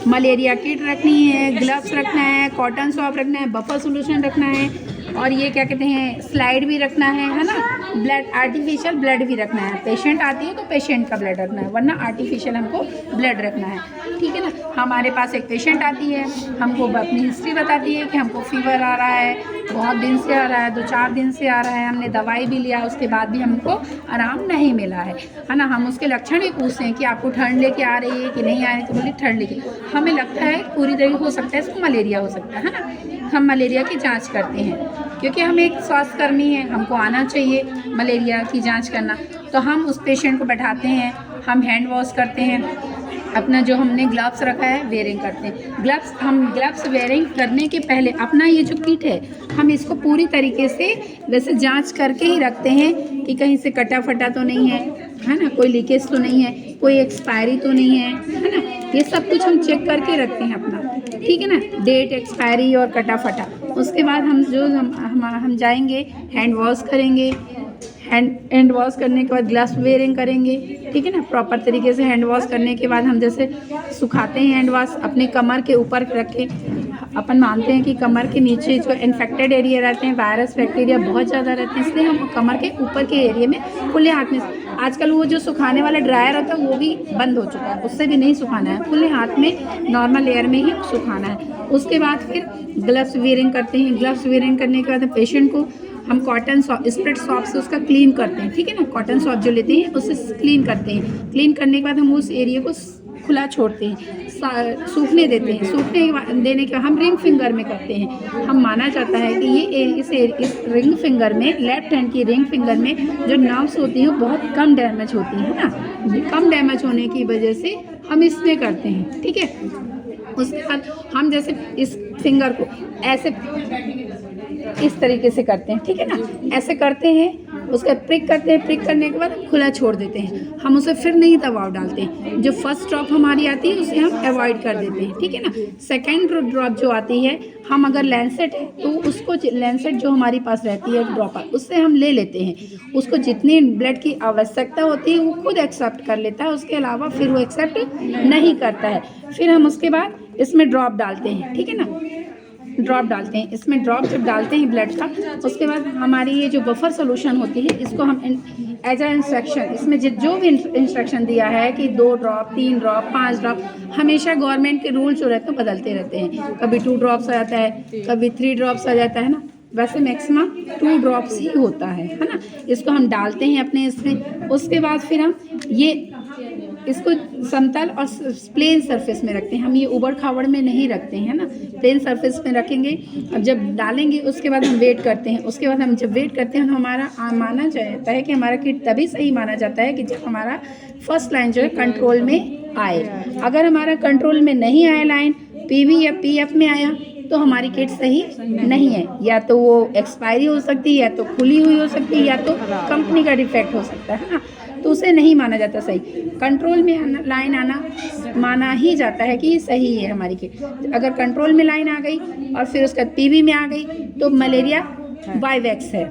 Malaria kit रखनी है, gloves रखना है, कॉटन स्वैब रखना है, बफर सोल्यूशन रखना है, और ये क्या कहते हैं स्लाइड भी रखना है ना, ब्लड आर्टिफिशियल ब्लड भी रखना है। पेशेंट आती है तो पेशेंट का ब्लड रखना है, वरना आर्टिफिशियल हमको ब्लड रखना है, ठीक है ना। हमारे पास एक पेशेंट आती है, हमको अपनी हिस्ट्री बताती है कि हमको फीवर आ रहा है, बहुत दिन से आ रहा है, 2-4 दिन से आ रहा है, हमने दवाई भी लिया, उसके बाद भी हमको आराम नहीं मिला है ना। हम उसके लक्षण भी पूछते हैं कि आपको ठंड लेके आ रही है कि नहीं आ रही, तो बोली ठंड लेके। हमें लगता है पूरी तरह हो सकता है इसको मलेरिया हो सकता है ना। हम मलेरिया की जांच करते हैं, क्योंकि हम एक स्वास्थ्यकर्मी हैं, हमको आना चाहिए मलेरिया की जांच करना। तो हम उस पेशेंट को बैठाते हैं, हम हैंड वॉश करते हैं, अपना जो हमने ग्लव्स रखा है वेयरिंग करते हैं। ग्लव्स वेयरिंग करने के पहले अपना ये जो किट है हम इसको पूरी तरीके से वैसे जांच करके ही रखते हैं कि कहीं से कटा फटा तो नहीं है ना, कोई लीकेज तो नहीं है, कोई एक्सपायरी तो नहीं है ना। ये सब कुछ हम चेक करके रखते हैं अपना, ठीक है ना, डेट एक्सपायरी और कटा फटा। उसके बाद हम जाएंगे, हैंड वॉश करेंगे, हैंड वॉश करने के बाद ग्लव्स वेयरिंग करेंगे, ठीक है ना। प्रॉपर तरीके से हैंड वॉश करने के बाद हम जैसे सुखाते हैं हैंड वॉश अपने कमर के ऊपर रखें। अपन मानते हैं कि कमर के नीचे जो इन्फेक्टेड एरिया रहते हैं, वायरस बैक्टीरिया बहुत ज़्यादा रहते हैं, इसलिए हम कमर के ऊपर के एरिया में खुले हाथ में, आजकल वो जो सुखाने वाला ड्रायर होता है वो भी बंद हो चुका है, उससे भी नहीं सुखाना है, खुले हाथ में नॉर्मल एयर में ही सुखाना है। उसके बाद फिर ग्लव्स वेयरिंग करते हैं। ग्लव्स वेयरिंग करने के बाद पेशेंट को हम कॉटन स्प्रेड सॉप से उसका क्लीन करते हैं, ठीक है ना। कॉटन सॉप जो लेते हैं उससे क्लीन करते हैं। क्लीन करने के बाद हम उस एरिया को खुला छोड़ते हैं, सूखने देते हैं। सूखने देने के बाद हम रिंग फिंगर में करते हैं। हम माना जाता है कि ये इस रिंग फिंगर में, लेफ्ट हैंड की रिंग फिंगर में जो नर्व्स होती हैं वो बहुत कम डैमेज होती हैं ना। कम डैमेज होने की वजह से हम इसमें करते हैं, ठीक है। उसके बाद हम जैसे इस फिंगर को ऐसे इस तरीके से करते हैं, ठीक है ना, ऐसे करते हैं, उसका प्रिक करते हैं, प्रिक करने के बाद खुला छोड़ देते हैं। हम उसे फिर नहीं दबाव डालते हैं। जो फर्स्ट ड्रॉप हमारी आती है उसे हम अवॉइड कर देते हैं, ठीक है ना। सेकेंड ड्रॉप जो आती है, हम अगर लैंसेट है तो उसको लैंसेट जो हमारी पास रहती है ड्रॉपर, उससे हम ले लेते हैं। उसको जितनी ब्लड की आवश्यकता होती है वो खुद एक्सेप्ट कर लेता है, उसके अलावा फिर वो एक्सेप्ट नहीं करता है। फिर हम उसके बाद इसमें ड्रॉप डालते हैं, ठीक है ना, ड्रॉप डालते हैं। इसमें ड्रॉप जब डालते हैं ब्लड का, उसके बाद हमारी ये जो बफर सोल्यूशन होती है इसको हम एज अ इंस्ट्रक्शन, इसमें जो भी इंस्ट्रक्शन दिया है कि 2 ड्रॉप 3 ड्रॉप 5 ड्रॉप, हमेशा गवर्नमेंट के रूल जो रहते हैं बदलते रहते हैं। कभी 2 ड्रॉप्स आ जाता है, कभी 3 ड्रॉप्स आ जाता है ना, वैसे मैक्सिमम 2 ड्रॉप्स ही होता है ना। इसको हम डालते हैं अपने इसमें। उसके बाद फिर हम ये इसको समतल और प्लेन सरफेस में रखते हैं। हम ये उबड़ खाबड़ में नहीं रखते हैं ना, प्लेन सरफेस में रखेंगे। अब जब डालेंगे उसके बाद हम वेट करते हैं। उसके बाद हम जब वेट करते हैं तो हमारा माना जाता है कि हमारा किट तभी सही माना जाता है कि जब हमारा फर्स्ट लाइन जो है कंट्रोल में आए। अगर हमारा कंट्रोल में नहीं आया लाइन, पीवी या पीएफ में आया, तो हमारी किट सही नहीं है। या तो वो एक्सपायरी हो सकती है, या तो खुली हुई हो सकती है, या तो कंपनी का डिफेक्ट हो सकता है ना, तो उसे नहीं माना जाता सही। कंट्रोल में लाइन आना माना ही जाता है कि ये सही है हमारी किट। अगर कंट्रोल में लाइन आ गई और फिर उसका पीवी में आ गई तो मलेरिया वाइवैक्स है,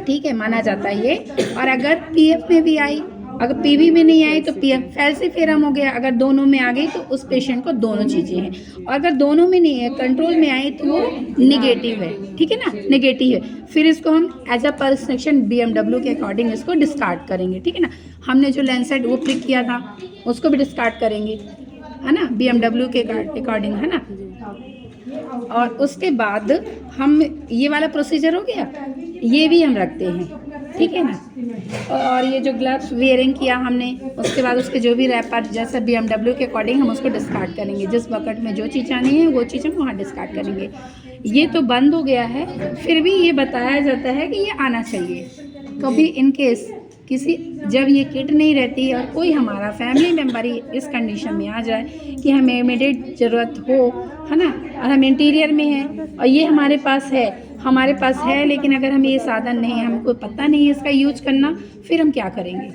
ठीक है, माना जाता है ये। और अगर पीएफ में भी आई, अगर पीवी में नहीं आई तो पीएफ फैल्सिफेरम हो गया। अगर दोनों में आ गई तो उस पेशेंट को दोनों चीज़ें हैं। और अगर दोनों में नहीं है, कंट्रोल में आई, तो वो नेगेटिव है, ठीक है ना, नेगेटिव है। फिर इसको हम एज अ प्रिस्क्रिप्शन बीएमडब्ल्यू के अकॉर्डिंग इसको डिस्कार्ड करेंगे, ठीक है ना। हमने जो लैंसेट वो प्रिक किया था उसको भी डिस्कार्ड करेंगे, है ना, बीएमडब्ल्यू के अकॉर्डिंग, है ना। और उसके बाद हम ये वाला प्रोसीजर हो गया, ये भी हम रखते हैं, ठीक है ना। और ये जो ग्लव्स वेयरिंग किया हमने, उसके बाद उसके जो भी रैपर जैसे बीएमडब्ल्यू के अकॉर्डिंग हम उसको डिस्कार्ड करेंगे। जिस बकेट में जो चीज़ आनी है वो चीज़ हम वहाँ डिस्कार्ड करेंगे। ये तो बंद हो गया है, फिर भी ये बताया जाता है कि ये आना चाहिए। कभी इनकेस किसी जब ये किट नहीं रहती और कोई हमारा फैमिली मेम्बर ही इस कंडीशन में आ जाए कि हमें इमीडिएट ज़रूरत हो, है ना, और हम इंटीरियर में हैं और ये हमारे पास है लेकिन अगर हमें ये साधन नहीं है, हमको पता नहीं है इसका यूज करना, फिर हम क्या करेंगे,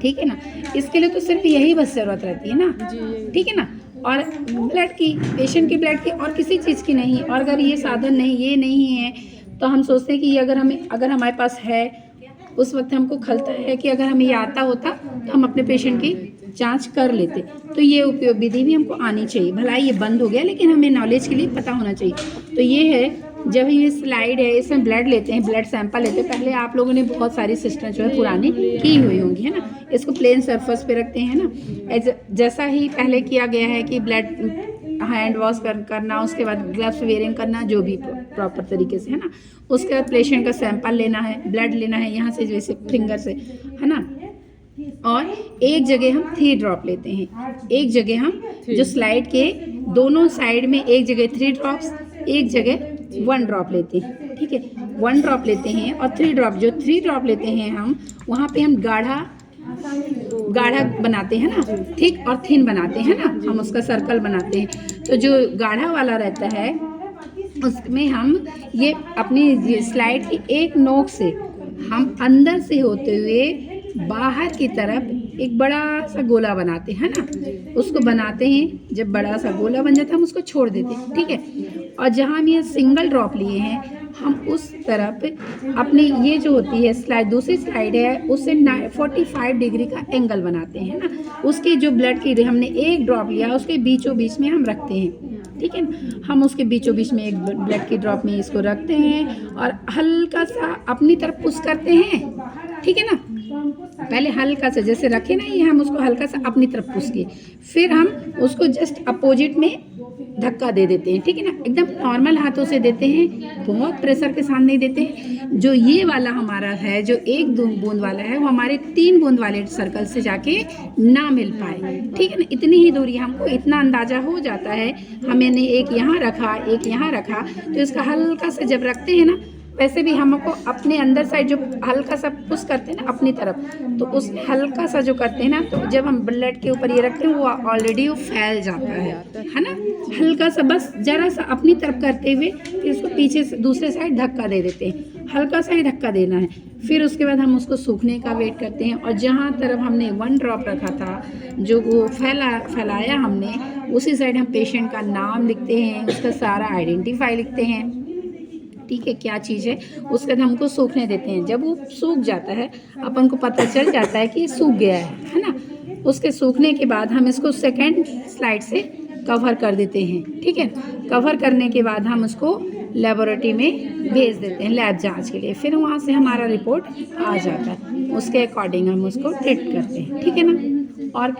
ठीक है ना। इसके लिए तो सिर्फ यही बस ज़रूरत रहती है ना, ठीक है ना। और ब्लड की, पेशेंट की ब्लड की, और किसी चीज़ की नहीं। और अगर ये साधन नहीं, ये नहीं है, तो हम सोचते हैं कि अगर हमारे पास है, उस वक्त हमको खलता है कि अगर हमें ये आता होता तो हम अपने पेशेंट की जांच कर लेते। तो ये उपयोग विधि भी हमको आनी चाहिए। भला ये बंद हो गया लेकिन हमें नॉलेज के लिए पता होना चाहिए। तो ये है, जब ये स्लाइड है इसमें ब्लड लेते हैं, ब्लड सैंपल लेते हैं। पहले आप लोगों ने बहुत सारी सिस्टम जो है पुरानी की हुई होंगी, है ना। इसको प्लेन सरफेस पे रखते हैं ना, जैसा ही पहले किया गया है कि ब्लड हैंड वॉश करना, उसके बाद ग्लव्स वेयरिंग करना, जो भी प्रॉपर तरीके से, है ना। उसके बाद पेशेंट का सैंपल लेना है, ब्लड लेना है यहाँ से, जैसे फिंगर से, है ना। और एक जगह हम 3 ड्रॉप लेते हैं, एक जगह हम जो स्लाइड के दोनों साइड में एक जगह 3 ड्रॉप्स, एक जगह 1 ड्रॉप लेते हैं, ठीक है। 1 ड्रॉप लेते हैं और 3 ड्रॉप, जो 3 ड्रॉप लेते हैं हम, वहाँ पे हम गाढ़ा बनाते हैं ना, थिक और थिन बनाते हैं ना, हम उसका सर्कल बनाते हैं। तो जो गाढ़ा वाला रहता है उसमें हम ये अपनी स्लाइड की एक नोक से हम अंदर से होते हुए बाहर की तरफ एक बड़ा सा गोला बनाते हैं ना, उसको बनाते हैं। जब बड़ा सा गोला बन जाता है हम उसको छोड़ देते हैं, ठीक है। और जहाँ हम ये सिंगल ड्रॉप लिए हैं, हम उस तरफ अपनी ये जो होती है स्लाइड, दूसरी स्लाइड है, उससे 45 डिग्री का एंगल बनाते हैं ना। उसकी जो ब्लड की हमने एक ड्रॉप लिया, उसके बीचों बीच में हम रखते हैं, ठीक है ना। हम उसके बीचों बीच में एक ब्लड की ड्रॉप में इसको रखते हैं और हल्का सा अपनी तरफ पुश करते हैं, ठीक है ना। पहले हल्का सा जैसे रखे ना, ये हम उसको हल्का सा अपनी तरफ पुश किए, फिर हम उसको जस्ट अपोजिट में धक्का दे देते हैं, ठीक है ना। एकदम नॉर्मल हाथों से देते हैं, बहुत प्रेशर के साथ नहीं देते हैं। जो ये वाला हमारा है, जो 1 बूंद वाला है, वो हमारे 3 बूंद वाले सर्कल से जाके ना मिल पाए, ठीक है ना। इतनी ही दूरी, हमको इतना अंदाजा हो जाता है। हमने एक यहाँ रखा, एक यहाँ रखा, तो इसका हल्का सा जब रखते हैं ना, वैसे भी हमको अपने अंदर साइड जो हल्का सा पुश करते हैं ना अपनी तरफ, तो उसमें हल्का सा जो करते हैं ना, तो जब हम ब्लड के ऊपर ये रखते हैं वो ऑलरेडी वो फैल जाता है ना। हल्का सा बस जरा सा अपनी तरफ करते हुए फिर उसको पीछे से दूसरे साइड धक्का दे देते हैं, हल्का सा ही धक्का देना है। फिर उसके बाद हम उसको सूखने का वेट करते हैं। और जहाँ तरफ हमने 1 ड्रॉप रखा था, जो वो फैलाया हमने, उसी साइड हम पेशेंट का नाम लिखते हैं, उसका सारा आइडेंटिफाई लिखते हैं, ठीक है, क्या चीज़ है। उसके बाद हमको सूखने देते हैं। जब वो सूख जाता है, अपन को पता चल जाता है कि ये सूख गया है ना। उसके सूखने के बाद हम इसको सेकेंड स्लाइड से कवर कर देते हैं, ठीक है। कवर करने के बाद हम उसको लेबोरेटरी में भेज देते हैं लैब जांच के लिए। फिर वहाँ से हमारा रिपोर्ट आ जाता है, उसके अकॉर्डिंग हम उसको ट्रीट करते हैं, ठीक है ना। और